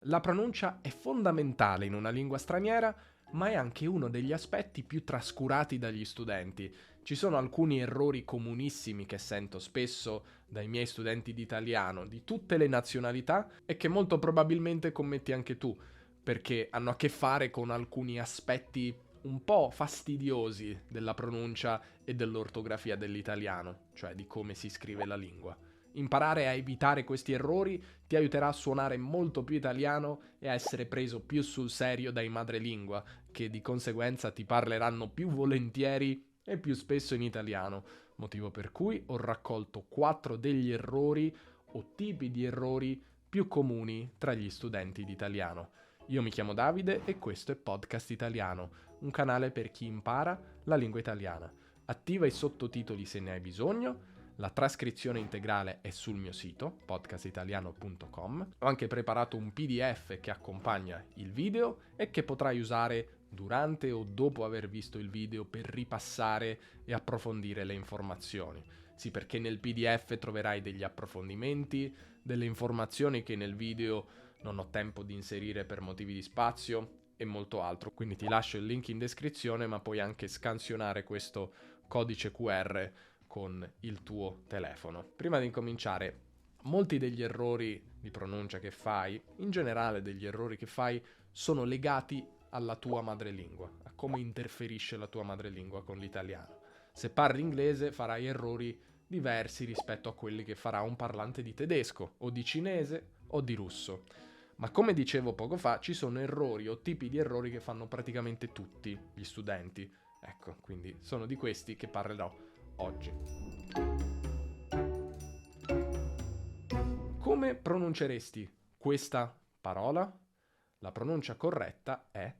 La pronuncia è fondamentale in una lingua straniera, ma è anche uno degli aspetti più trascurati dagli studenti. Ci sono alcuni errori comunissimi che sento spesso dai miei studenti di italiano, di tutte le nazionalità, e che molto probabilmente commetti anche tu, perché hanno a che fare con alcuni aspetti un po' fastidiosi della pronuncia e dell'ortografia dell'italiano, cioè di come si scrive la lingua. Imparare a evitare questi errori ti aiuterà a suonare molto più italiano e a essere preso più sul serio dai madrelingua, che di conseguenza ti parleranno più volentieri e più spesso in italiano, motivo per cui ho raccolto 4 degli errori o tipi di errori più comuni tra gli studenti di italiano. Io mi chiamo Davide e questo è Podcast Italiano, un canale per chi impara la lingua italiana. Attiva i sottotitoli se ne hai bisogno. La trascrizione integrale è sul mio sito, podcastitaliano.com. Ho anche preparato un PDF che accompagna il video e che potrai usare durante o dopo aver visto il video per ripassare e approfondire le informazioni. Sì, perché nel PDF troverai degli approfondimenti, delle informazioni che nel video non ho tempo di inserire per motivi di spazio e molto altro. Quindi ti lascio il link in descrizione, ma puoi anche scansionare questo codice QR con il tuo telefono. Prima di incominciare, molti degli errori di pronuncia che fai, in generale degli errori che fai, sono legati alla tua madrelingua, a come interferisce la tua madrelingua con l'italiano. Se parli inglese farai errori diversi rispetto a quelli che farà un parlante di tedesco o di cinese o di russo. Ma come dicevo poco fa, ci sono errori o tipi di errori che fanno praticamente tutti gli studenti. Ecco, quindi sono di questi che parlerò oggi. Come pronunceresti questa parola? La pronuncia corretta è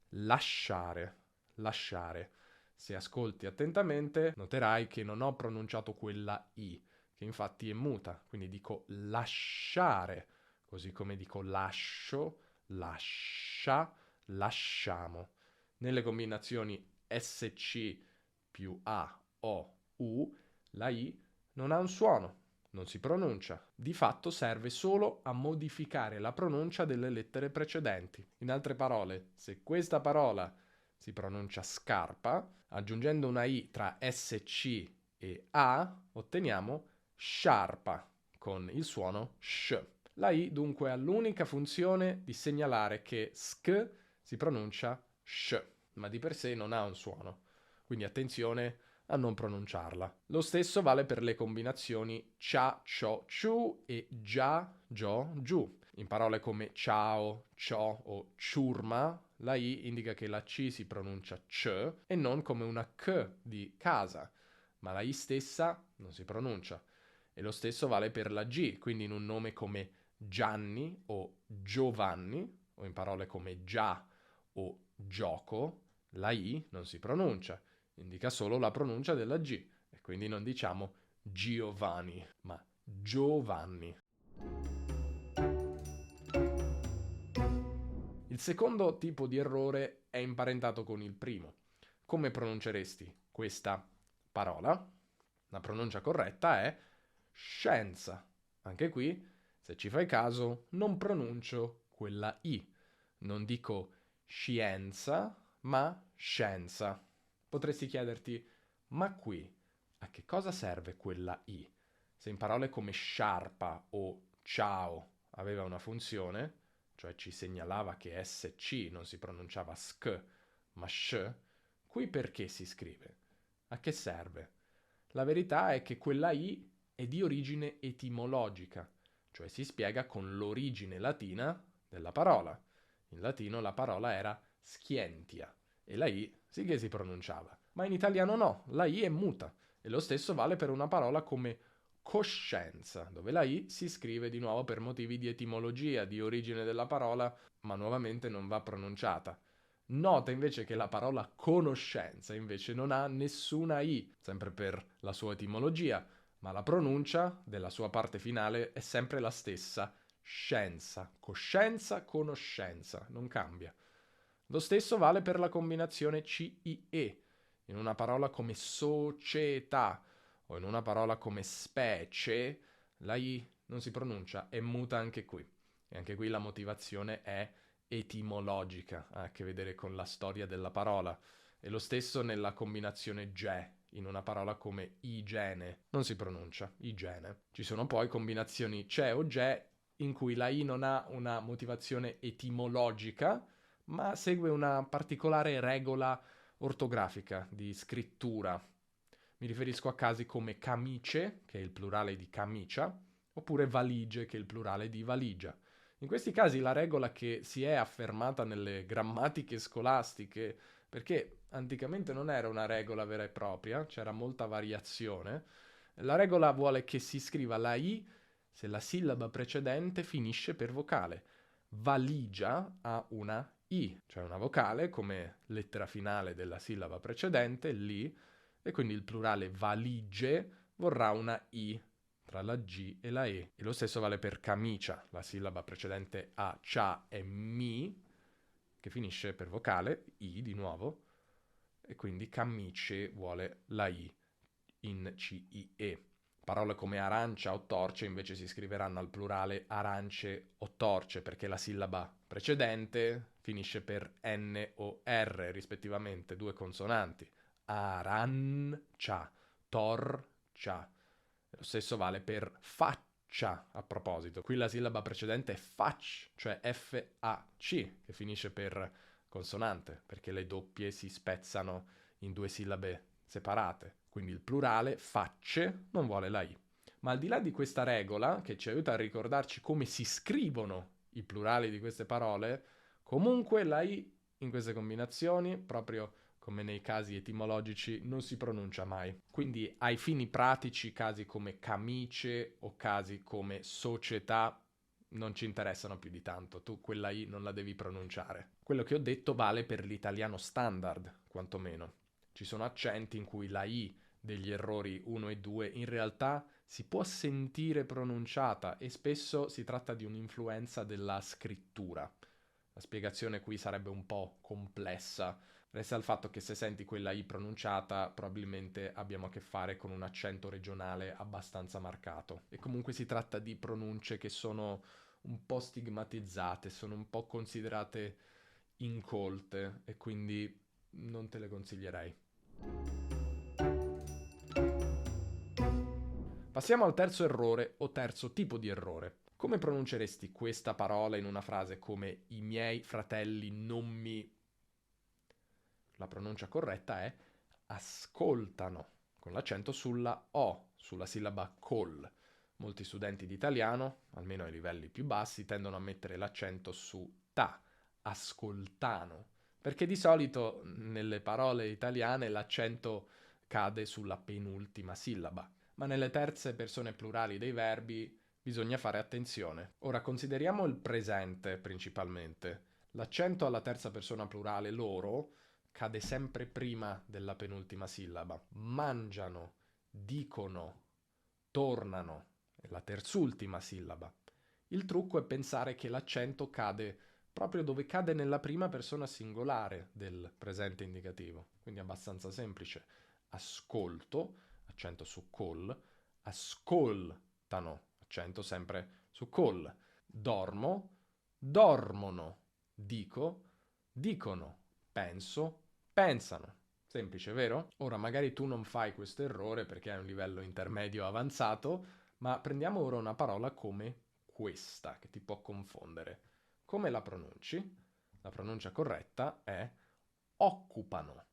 lasciare. Lasciare. Se ascolti attentamente, noterai che non ho pronunciato quella I, che infatti è muta, quindi dico lasciare, così come dico lascio, lascia, lasciamo. Nelle combinazioni SC più A, O, U, la I non ha un suono, non si pronuncia. Di fatto serve solo a modificare la pronuncia delle lettere precedenti. In altre parole, se questa parola si pronuncia scarpa, aggiungendo una I tra SC e A, otteniamo sciarpa, con il suono sh. La I dunque ha l'unica funzione di segnalare che sk si pronuncia sh, ma di per sé non ha un suono. Quindi attenzione a non pronunciarla. Lo stesso vale per le combinazioni cia, cio, ciu e gia, gio, giù. In parole come ciao, ciò o ciurma, la I indica che la C si pronuncia c e non come una k di casa, ma la I stessa non si pronuncia. E lo stesso vale per la G, quindi in un nome come Gianni o Giovanni, o in parole come già o gioco, la I non si pronuncia, indica solo la pronuncia della G, e quindi non diciamo Giovanni, ma Giovanni. Il secondo tipo di errore è imparentato con il primo. Come pronunceresti questa parola? La pronuncia corretta è scienza. Anche qui, se ci fai caso, non pronuncio quella I. Non dico scienza, ma scienza. Potresti chiederti, ma qui a che cosa serve quella I? Se in parole come sciarpa o ciao aveva una funzione, cioè ci segnalava che SC non si pronunciava sk, ma sh, qui perché si scrive? A che serve? La verità è che quella I è di origine etimologica, cioè si spiega con l'origine latina della parola. In latino la parola era scientia e la I sì che si pronunciava, ma in italiano no, la I è muta e lo stesso vale per una parola come coscienza, dove la I si scrive di nuovo per motivi di etimologia, di origine della parola, ma nuovamente non va pronunciata. Nota invece che la parola conoscenza invece non ha nessuna I, sempre per la sua etimologia, ma la pronuncia della sua parte finale è sempre la stessa, scienza, coscienza, conoscenza, non cambia. Lo stesso vale per la combinazione CIE, in una parola come società o in una parola come specie, la I non si pronuncia, è muta anche qui. E anche qui la motivazione è etimologica, ha a che vedere con la storia della parola. E lo stesso nella combinazione ge, in una parola come igiene. Non si pronuncia, igiene. Ci sono poi combinazioni ce o ge in cui la i non ha una motivazione etimologica, ma segue una particolare regola ortografica di scrittura. Mi riferisco a casi come camice, che è il plurale di camicia, oppure valigie, che è il plurale di valigia. In questi casi la regola che si è affermata nelle grammatiche scolastiche, perché anticamente non era una regola vera e propria, c'era molta variazione, la regola vuole che si scriva la i se la sillaba precedente finisce per vocale. Valigia ha una i, cioè una vocale come lettera finale della sillaba precedente, li, e quindi il plurale valigie vorrà una i tra la G e la E. E lo stesso vale per camicia, la sillaba precedente a cia è mi, che finisce per vocale, i di nuovo, e quindi camice vuole la I in C-I-E. Parole come arancia o torce invece si scriveranno al plurale arance o torce perché la sillaba precedente finisce per N o R rispettivamente, due consonanti. Arancia, torcia. Lo stesso vale per faccia, a proposito. Qui la sillaba precedente è fac, cioè F-A-C, che finisce per consonante, perché le doppie si spezzano in due sillabe separate. Quindi il plurale, facce, non vuole la I. Ma al di là di questa regola, che ci aiuta a ricordarci come si scrivono i plurali di queste parole, comunque la I in queste combinazioni, proprio come nei casi etimologici, non si pronuncia mai. Quindi ai fini pratici, casi come camice o casi come società non ci interessano più di tanto, tu quella I non la devi pronunciare. Quello che ho detto vale per l'italiano standard, quantomeno. Ci sono accenti in cui la I degli errori 1 e 2 in realtà si può sentire pronunciata e spesso si tratta di un'influenza della scrittura. La spiegazione qui sarebbe un po' complessa. Resta il fatto che se senti quella I pronunciata, probabilmente abbiamo a che fare con un accento regionale abbastanza marcato. E comunque si tratta di pronunce che sono un po' stigmatizzate, sono un po' considerate incolte e quindi non te le consiglierei. Passiamo al terzo errore o terzo tipo di errore. Come pronunceresti questa parola in una frase come i miei fratelli non mi... La pronuncia corretta è ascoltano, con l'accento sulla O, sulla sillaba col. Molti studenti di italiano, almeno ai livelli più bassi, tendono a mettere l'accento su ta, ascoltano, perché di solito nelle parole italiane l'accento cade sulla penultima sillaba, ma nelle terze persone plurali dei verbi bisogna fare attenzione. Ora consideriamo il presente principalmente. L'accento alla terza persona plurale loro cade sempre prima della penultima sillaba. Mangiano, dicono, tornano, è la terzultima sillaba. Il trucco è pensare che l'accento cade proprio dove cade nella prima persona singolare del presente indicativo. Quindi è abbastanza semplice. Ascolto, accento su col, ascoltano, accento sempre su col. Dormo, dormono, dico, dicono, penso, pensano. Semplice, vero? Ora magari tu non fai questo errore perché hai un livello intermedio avanzato, ma prendiamo ora una parola come questa, che ti può confondere. Come la pronunci? La pronuncia corretta è occupano.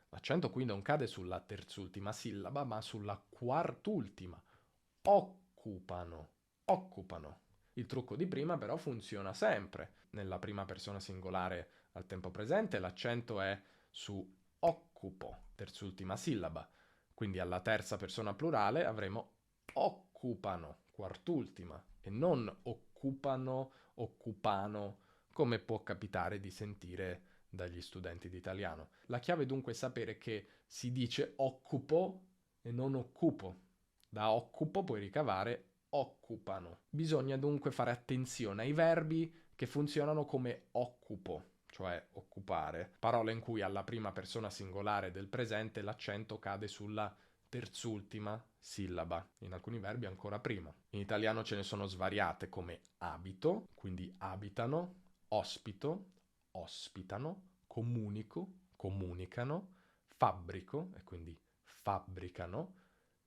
L'accento qui non cade sulla terzultima sillaba, ma sulla quartultima. Occupano, occupano. Il trucco di prima però funziona sempre. Nella prima persona singolare al tempo presente l'accento è su occupo, terzultima sillaba. Quindi alla terza persona plurale avremo occupano, quartultima, e non occupano, occupano, come può capitare di sentire dagli studenti di italiano. La chiave dunque è sapere che si dice occupo e non occupo. Da occupo puoi ricavare occupano. Bisogna dunque fare attenzione ai verbi che funzionano come occupo, cioè occupare, parole in cui alla prima persona singolare del presente l'accento cade sulla terzultima sillaba, in alcuni verbi ancora prima. In italiano ce ne sono svariate come abito, quindi abitano, ospito, ospitano, comunico, comunicano, fabbrico, e quindi fabbricano,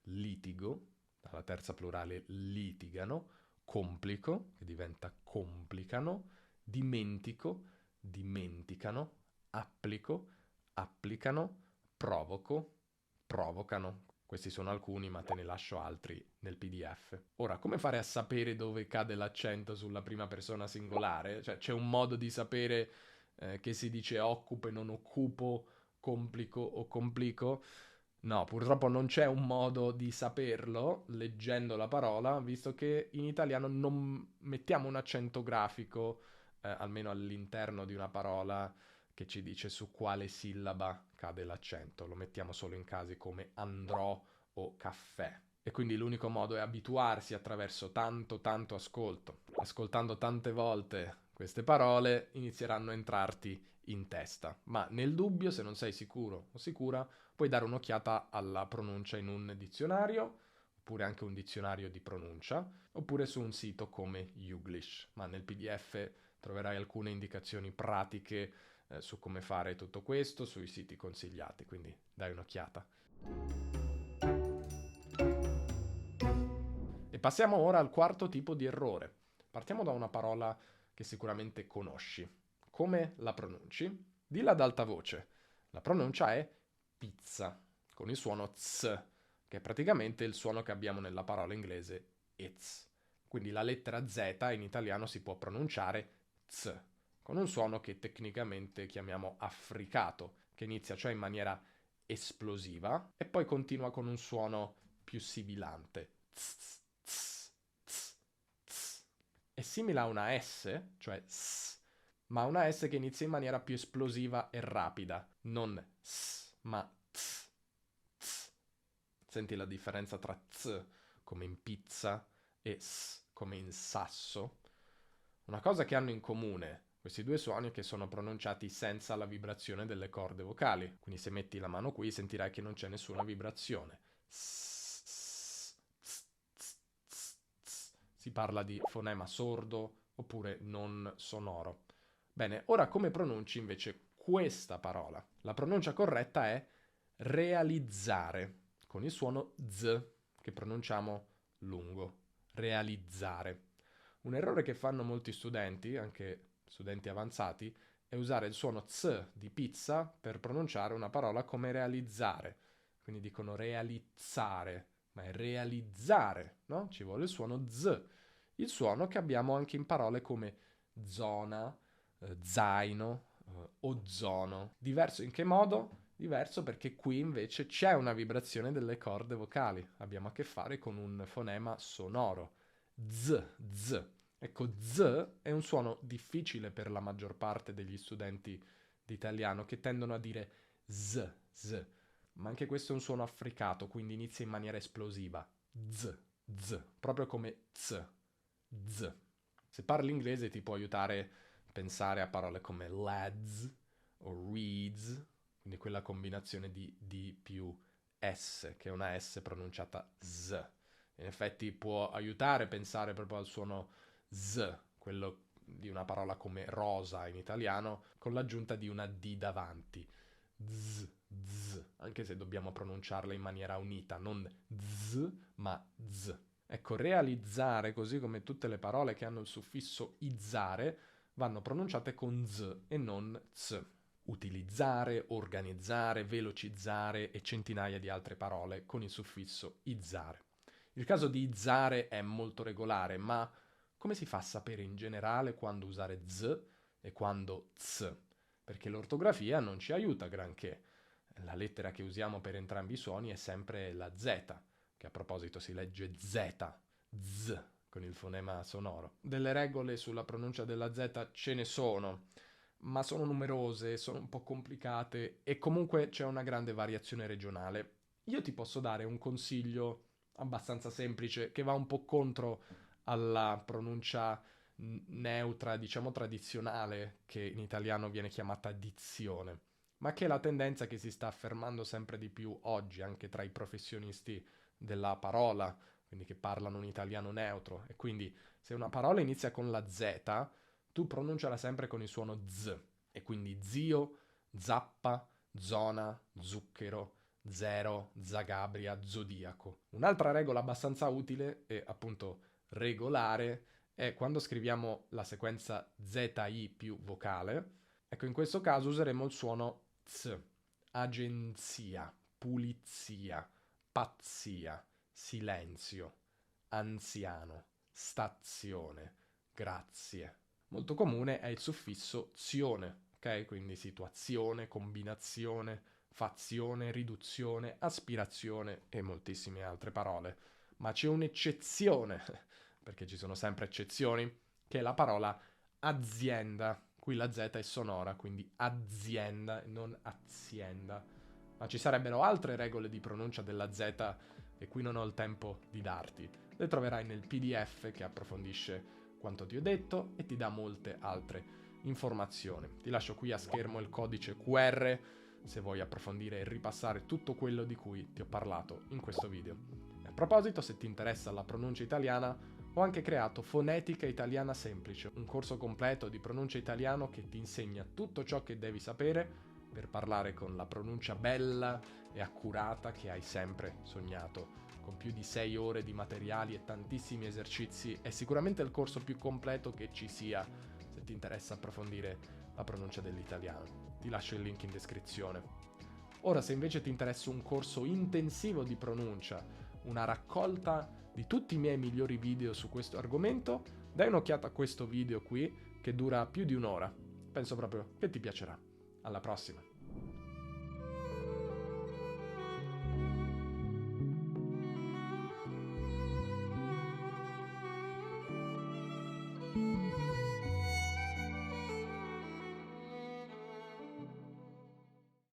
litigo, dalla terza plurale litigano, complico, che diventa complicano, dimentico, dimenticano, applico, applicano, provoco, provocano. Questi sono alcuni, ma te ne lascio altri nel PDF. Ora, come fare a sapere dove cade l'accento sulla prima persona singolare? Cioè, c'è un modo di sapere che si dice occupo e non occupo, complico o complico? No, purtroppo non c'è un modo di saperlo leggendo la parola, visto che in italiano non mettiamo un accento grafico, almeno all'interno di una parola, che ci dice su quale sillaba cade l'accento. Lo mettiamo solo in casi come andrò o caffè. E quindi l'unico modo è abituarsi attraverso tanto ascolto. Ascoltando tante volte queste parole inizieranno a entrarti in testa. Ma nel dubbio, se non sei sicuro o sicura, puoi dare un'occhiata alla pronuncia in un dizionario, oppure anche un dizionario di pronuncia, oppure su un sito come Youglish. Ma nel PDF troverai alcune indicazioni pratiche su come fare tutto questo, sui siti consigliati, quindi dai un'occhiata. E passiamo ora al quarto tipo di errore. Partiamo da una parola che sicuramente conosci. Come la pronunci? Dilla ad alta voce. La pronuncia è pizza, con il suono ts, che è praticamente il suono che abbiamo nella parola inglese it's. Quindi la lettera Z in italiano si può pronunciare ts, con un suono che tecnicamente chiamiamo affricato, che inizia cioè in maniera esplosiva e poi continua con un suono più sibilante. Tss, tss, tss, tss. È simile a una S, cioè S, ma una S che inizia in maniera più esplosiva e rapida, non S, ma tss, tss. Senti la differenza tra ts, come in pizza, e s, come in sasso? Una cosa che hanno in comune questi due suoni è che sono pronunciati senza la vibrazione delle corde vocali. Quindi se metti la mano qui sentirai che non c'è nessuna vibrazione. Si parla di fonema sordo oppure non sonoro. Bene, ora come pronunci invece questa parola? La pronuncia corretta è realizzare, con il suono z che pronunciamo lungo. Realizzare. Un errore che fanno molti studenti, anche studenti avanzati, è usare il suono ts di pizza per pronunciare una parola come realizzare. Quindi dicono realizzare, ma è realizzare, no? Ci vuole il suono z, il suono che abbiamo anche in parole come zona, zaino, ozono. Diverso in che modo? Diverso perché qui invece c'è una vibrazione delle corde vocali. Abbiamo a che fare con un fonema sonoro. Z, z. Ecco, z è un suono difficile per la maggior parte degli studenti di italiano che tendono a dire z. Ma anche questo è un suono affricato, quindi inizia in maniera esplosiva. Z, proprio come z. Se parli inglese ti può aiutare a pensare a parole come lads o reads, quindi quella combinazione di D più S, che è una S pronunciata Z. In effetti può aiutare a pensare proprio al suono Z, quello di una parola come rosa in italiano, con l'aggiunta di una D davanti. Z, anche se dobbiamo pronunciarla in maniera unita, non z, ma z. Ecco, realizzare, così come tutte le parole che hanno il suffisso izzare, vanno pronunciate con z e non z. Utilizzare, organizzare, velocizzare e centinaia di altre parole con il suffisso izzare. Il caso di izzare è molto regolare, ma come si fa a sapere in generale quando usare z e quando z? Perché l'ortografia non ci aiuta granché. La lettera che usiamo per entrambi i suoni è sempre la Z, che a proposito si legge z, con il fonema sonoro. Delle regole sulla pronuncia della Z ce ne sono, ma sono numerose, sono un po' complicate e comunque c'è una grande variazione regionale. Io ti posso dare un consiglio abbastanza semplice che va un po' contro alla pronuncia neutra, diciamo tradizionale, che in italiano viene chiamata dizione. ma che è la tendenza che si sta affermando sempre di più oggi anche tra i professionisti della parola, quindi che parlano un italiano neutro. E quindi se una parola inizia con la Z, tu pronunciala sempre con il suono Z. E quindi zio, zappa, zona, zucchero, zero, Zagabria, zodiaco. Un'altra regola abbastanza utile e appunto regolare è quando scriviamo la sequenza ZI più vocale. Ecco, in questo caso useremo il suono Z. Agenzia, pulizia, pazzia, silenzio, anziano, stazione, grazie. Molto comune è il suffisso zione, ok? Quindi situazione, combinazione, fazione, riduzione, aspirazione e moltissime altre parole. Ma c'è un'eccezione, perché ci sono sempre eccezioni, che è la parola azienda. Qui la Z è sonora, quindi azienda e non azienda. Ma ci sarebbero altre regole di pronuncia della Z e qui non ho il tempo di darti. Le troverai nel PDF che approfondisce quanto ti ho detto e ti dà molte altre informazioni. Ti lascio qui a schermo il codice QR se vuoi approfondire e ripassare tutto quello di cui ti ho parlato in questo video. E a proposito, se ti interessa la pronuncia italiana, ho anche creato Fonetica Italiana Semplice, un corso completo di pronuncia italiano che ti insegna tutto ciò che devi sapere per parlare con la pronuncia bella e accurata che hai sempre sognato. Con più di 6 ore di materiali e tantissimi esercizi, è sicuramente il corso più completo che ci sia se ti interessa approfondire la pronuncia dell'italiano. Ti lascio il link in descrizione. Ora, se invece ti interessa un corso intensivo di pronuncia, una raccolta di tutti i miei migliori video su questo argomento, dai un'occhiata a questo video qui che dura più di un'ora. Penso proprio che ti piacerà. Alla prossima!